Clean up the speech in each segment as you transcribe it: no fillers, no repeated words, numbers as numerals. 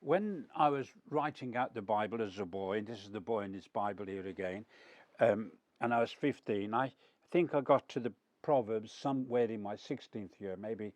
When I was writing out the Bible as a boy, and this is the boy in this Bible here again, and I was 15, I think I got to the Proverbs somewhere in my 16th year, maybe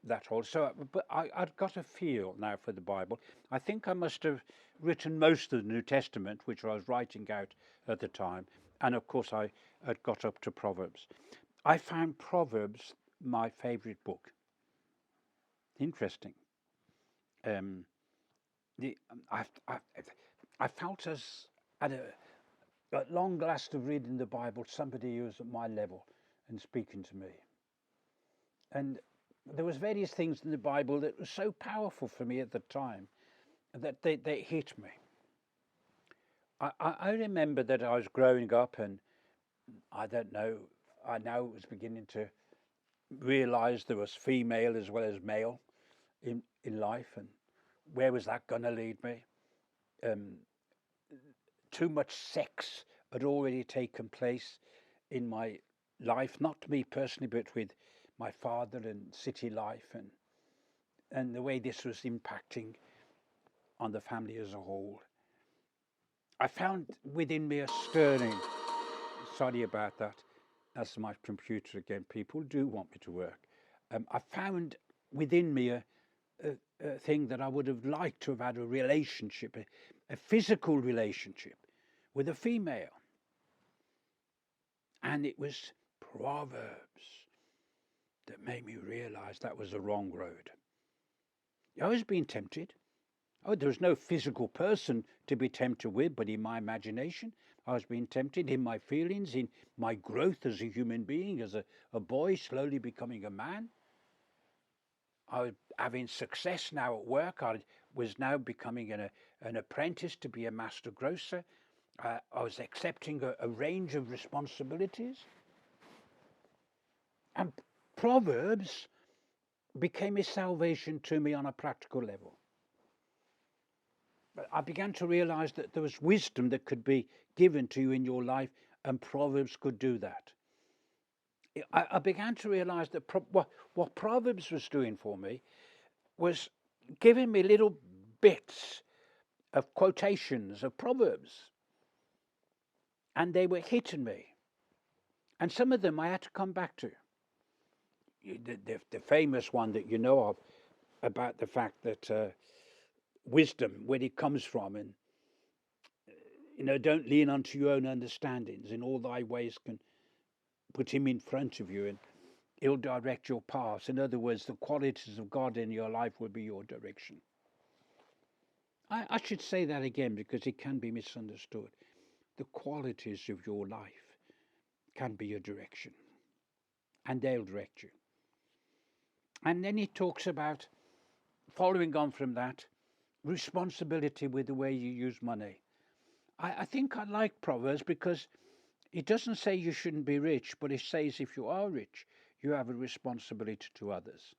that old. So, but I'd got a feel now for the Bible. I think I must have written most of the New Testament, which I was writing out at the time. And of course, I had got up to Proverbs. I found Proverbs my favourite book. Interesting. Um, the I felt as at long last of reading the Bible, somebody who was at my level and speaking to me. And there was various things in the Bible that were so powerful for me at the time that they hit me. I remember that I was growing up, and I don't know, I now was beginning to realize there was female as well as male in life, and where was that going to lead me? Um, too much sex had already taken place in my life, not to me personally, but with my father and city life, and the way this was impacting on the family as a whole. I found within me a stirring. Sorry about that. That's my computer again. People do want me to work. I found within me a thing that I would have liked to have had a relationship, a physical relationship with a female. And it was Proverbs that made me realize that was the wrong road. I was being tempted. Oh, there was no physical person to be tempted with, but in my imagination, I was being tempted in my feelings, in my growth as a human being, as a boy slowly becoming a man. I was having success now at work. I was now becoming an apprentice to be a master grocer. I was accepting a range of responsibilities. And Proverbs became a salvation to me on a practical level. But I began to realize that there was wisdom that could be given to you in your life, and Proverbs could do that. I began to realize that what Proverbs was doing for me was giving me little bits of quotations of Proverbs, and they were hitting me. And some of them I had to come back to. The famous one that you know of about the fact that wisdom, where it comes from, and don't lean unto your own understandings. In all thy ways can put him in front of you, and he'll direct your paths. In other words, the qualities of God in your life will be your direction. I should say that again because it can be misunderstood. The qualities of your life can be your direction, and they'll direct you. And then he talks about, following on from that, responsibility with the way you use money. I think I like Proverbs because it doesn't say you shouldn't be rich, but it says if you are rich, you have a responsibility to others.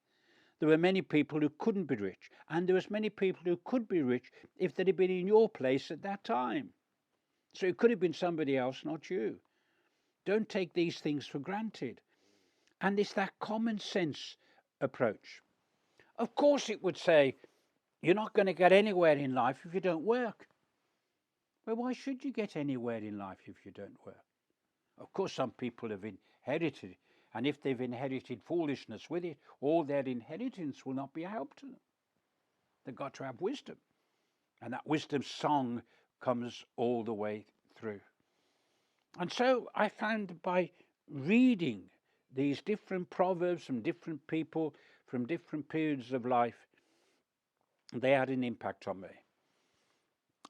There were many people who couldn't be rich, and there was many people who could be rich if they'd have been in your place at that time. So it could have been somebody else, not you. Don't take these things for granted. And it's that common sense approach. Of course, it would say you're not going to get anywhere in life if you don't work. Well, why should you get anywhere in life if you don't work? Of course, some people have inherited, and if they've inherited foolishness with it, all their inheritance will not be a help to them. They've got to have wisdom, and that wisdom song comes all the way through. And so I found by reading these different proverbs from different people, from different periods of life, they had an impact on me.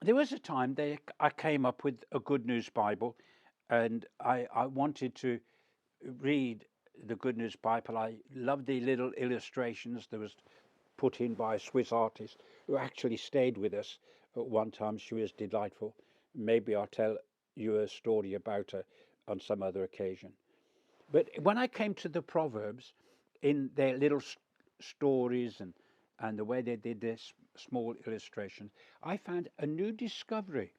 There was a time that I came up with a Good News Bible, and I wanted to read the Good News Bible. I loved the little illustrations that was put in by a Swiss artist who actually stayed with us at one time. She was delightful. Maybe I'll tell you a story about her on some other occasion. But when I came to the Proverbs, in their little stories and the way they did this small illustrations, I found a new discovery.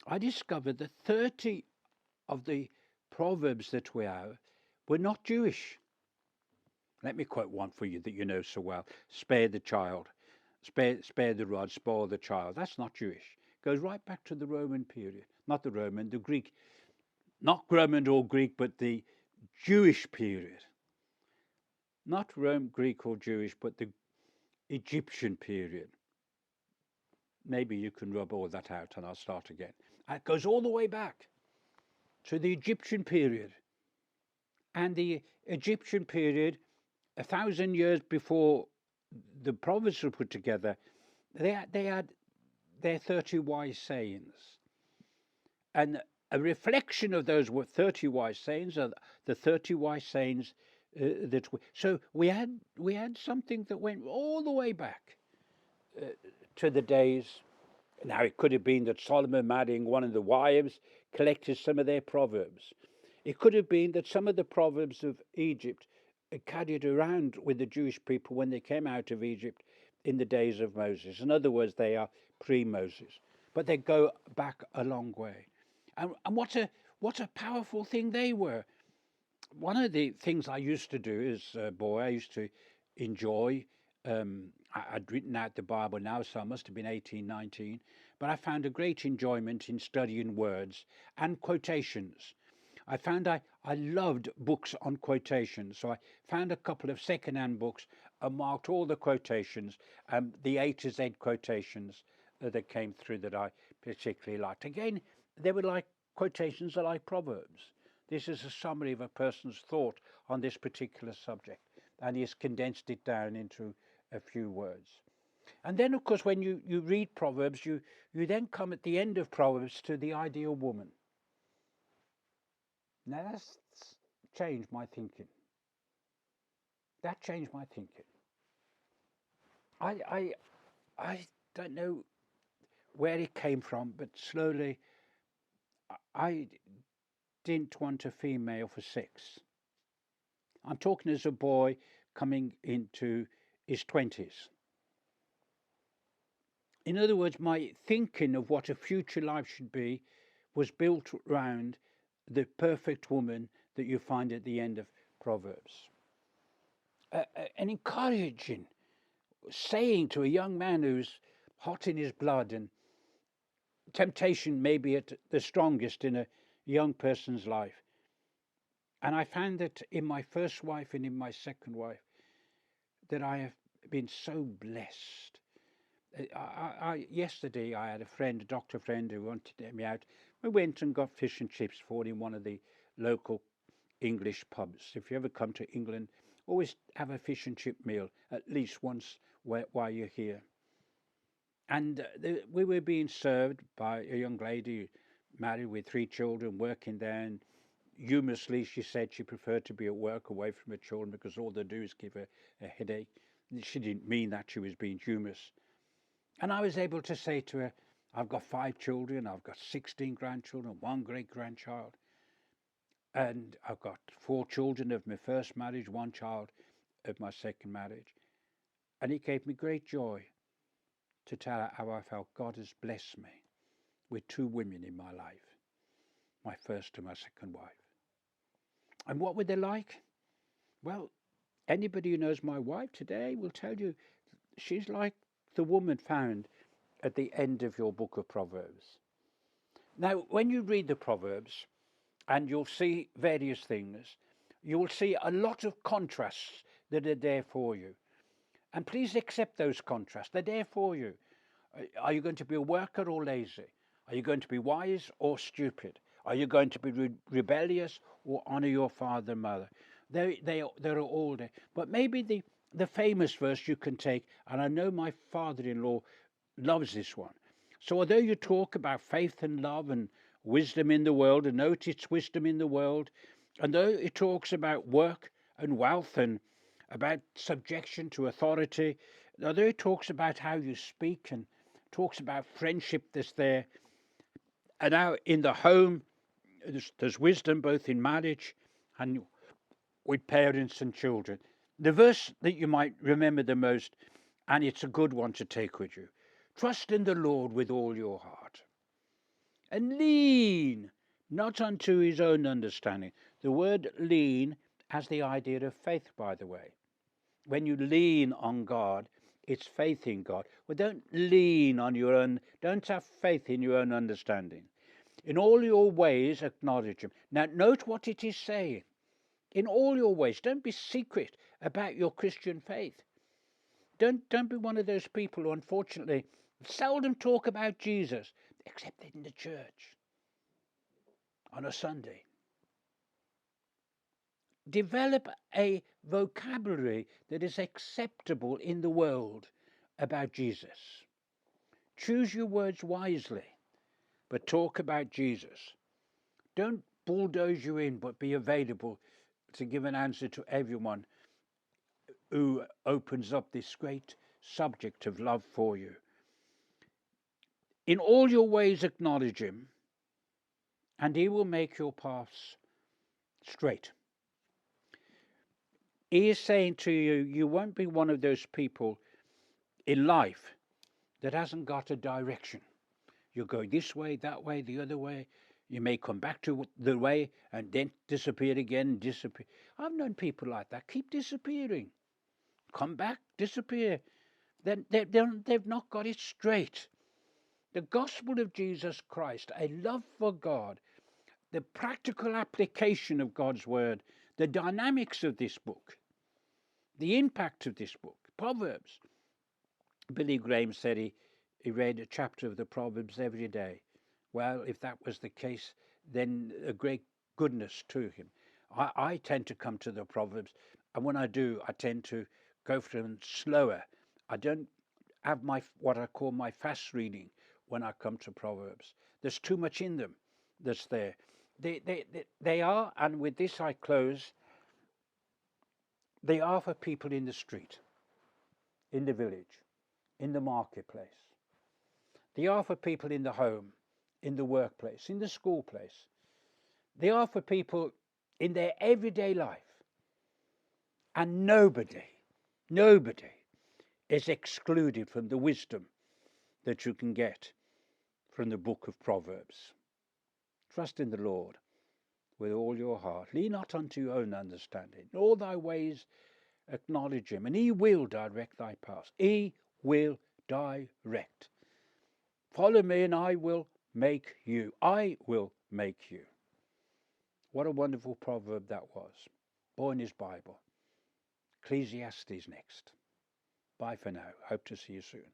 I discovered that 30 of the Proverbs that we have were not Jewish. Let me quote one for you that you know so well. Spare the child. spare the rod, spoil the child. That's not Jewish. It goes right back to the Roman period. Not the Roman, the Greek. Not Roman or Greek, but the Jewish period. Not Rome, Greek or Jewish, but the Egyptian period. Maybe you can rub all that out and I'll start again. It goes all the way back to the Egyptian period. And the Egyptian period, 1,000 years before the Proverbs were put together, they had their 30 wise sayings. And a reflection of those 30 wise sayings are the 30 wise sayings so we had something that went all the way back to the days. Now it could have been that Solomon, marrying one of the wives, collected some of their proverbs. It could have been that some of the proverbs of Egypt carried around with the Jewish people when they came out of Egypt in the days of Moses. In other words, they are pre-Moses, but they go back a long way. And what a powerful thing they were. One of the things I used to do as a boy, I used to enjoy. I'd written out the Bible now, so I must have been 18, 19. But I found a great enjoyment in studying words and quotations. I found I loved books on quotations. So I found a couple of second-hand books and marked all the quotations, the A to Z quotations that came through that I particularly liked. Again, they were like quotations are like Proverbs. This is a summary of a person's thought on this particular subject, and he has condensed it down into a few words. And then, of course, when you read Proverbs, you then come at the end of Proverbs to the ideal woman. Now, that's changed my thinking. That changed my thinking. I don't know where it came from, but slowly I didn't want a female for sex. I'm talking as a boy coming into his 20s. In other words, my thinking of what a future life should be was built around the perfect woman that you find at the end of Proverbs. An encouraging saying to a young man who's hot in his blood, and temptation may be at the strongest in a young person's life. And I found that in my first wife and in my second wife, that I have been so blessed. Yesterday I had a friend, a doctor friend, who wanted to get me out. We went and got fish and chips for in one of the local English pubs. If you ever come to England, always have a fish and chip meal at least once while you're here. And we were being served by a young lady married with 3 children, working there. And humorously, she said she preferred to be at work away from her children because all they do is give her a headache. She didn't mean that, she was being humorous. And I was able to say to her, I've got 5 children, I've got 16 grandchildren, 1 great-grandchild. And I've got 4 children of my first marriage, 1 child of my second marriage. And it gave me great joy to tell her how I felt God has blessed me with 2 women in my life, my first and my second wife. And what were they like? Well, anybody who knows my wife today will tell you she's like the woman found at the end of your book of Proverbs. Now, when you read the Proverbs, and you'll see various things, you'll see a lot of contrasts that are there for you. And please accept those contrasts. They're there for you. Are you going to be a worker or lazy? Are you going to be wise or stupid? Are you going to be rebellious or honor your father and mother? They're all there. But maybe the famous verse you can take, and I know my father-in-law loves this one. So although you talk about faith and love and wisdom in the world, and note it's wisdom in the world, and though it talks about work and wealth and about subjection to authority, although it talks about how you speak and talks about friendship that's there, and how in the home there's wisdom both in marriage and with parents and children. The verse that you might remember the most, and it's a good one to take with you: trust in the Lord with all your heart, and lean not unto his own understanding. The word lean has the idea of faith, by the way. When you lean on God, It's faith in God. Well, don't lean on your own, don't have faith in your own understanding. In all your ways, acknowledge Him. Now, note what it is saying. In all your ways, don't be secret about your Christian faith. Don't be one of those people who, unfortunately, seldom talk about Jesus, except in the church on a Sunday. Develop a vocabulary that is acceptable in the world about Jesus. Choose your words wisely, but talk about Jesus. Don't bulldoze you in, but be available to give an answer to everyone who opens up this great subject of love for you. In all your ways acknowledge Him, and He will make your paths straight. He is saying to you, you won't be one of those people in life that hasn't got a direction. You go this way, that way, the other way. You may come back to the way and then disappear again, disappear. I've known people like that, keep disappearing. Come back, disappear. Then they've not got it straight. The gospel of Jesus Christ, a love for God, the practical application of God's word, the dynamics of this book, the impact of this book, Proverbs. Billy Graham said he read a chapter of the Proverbs every day. Well, if that was the case, then a great goodness to him. I tend to come to the Proverbs, and when I do, I tend to go through them slower. I don't have what I call my fast reading when I come to Proverbs. There's too much in them that's there. They are, and with this I close, they are for people in the street, in the village, in the marketplace. They are for people in the home, in the workplace, in the school place. They are for people in their everyday life. And nobody is excluded from the wisdom that you can get from the book of Proverbs. Trust in the Lord with all your heart. Lean not unto your own understanding. In all thy ways acknowledge Him, and He will direct thy paths. He will direct. Follow me and I will make you. I will make you. What a wonderful proverb that was. Boy in his Bible. Ecclesiastes next. Bye for now. Hope to see you soon.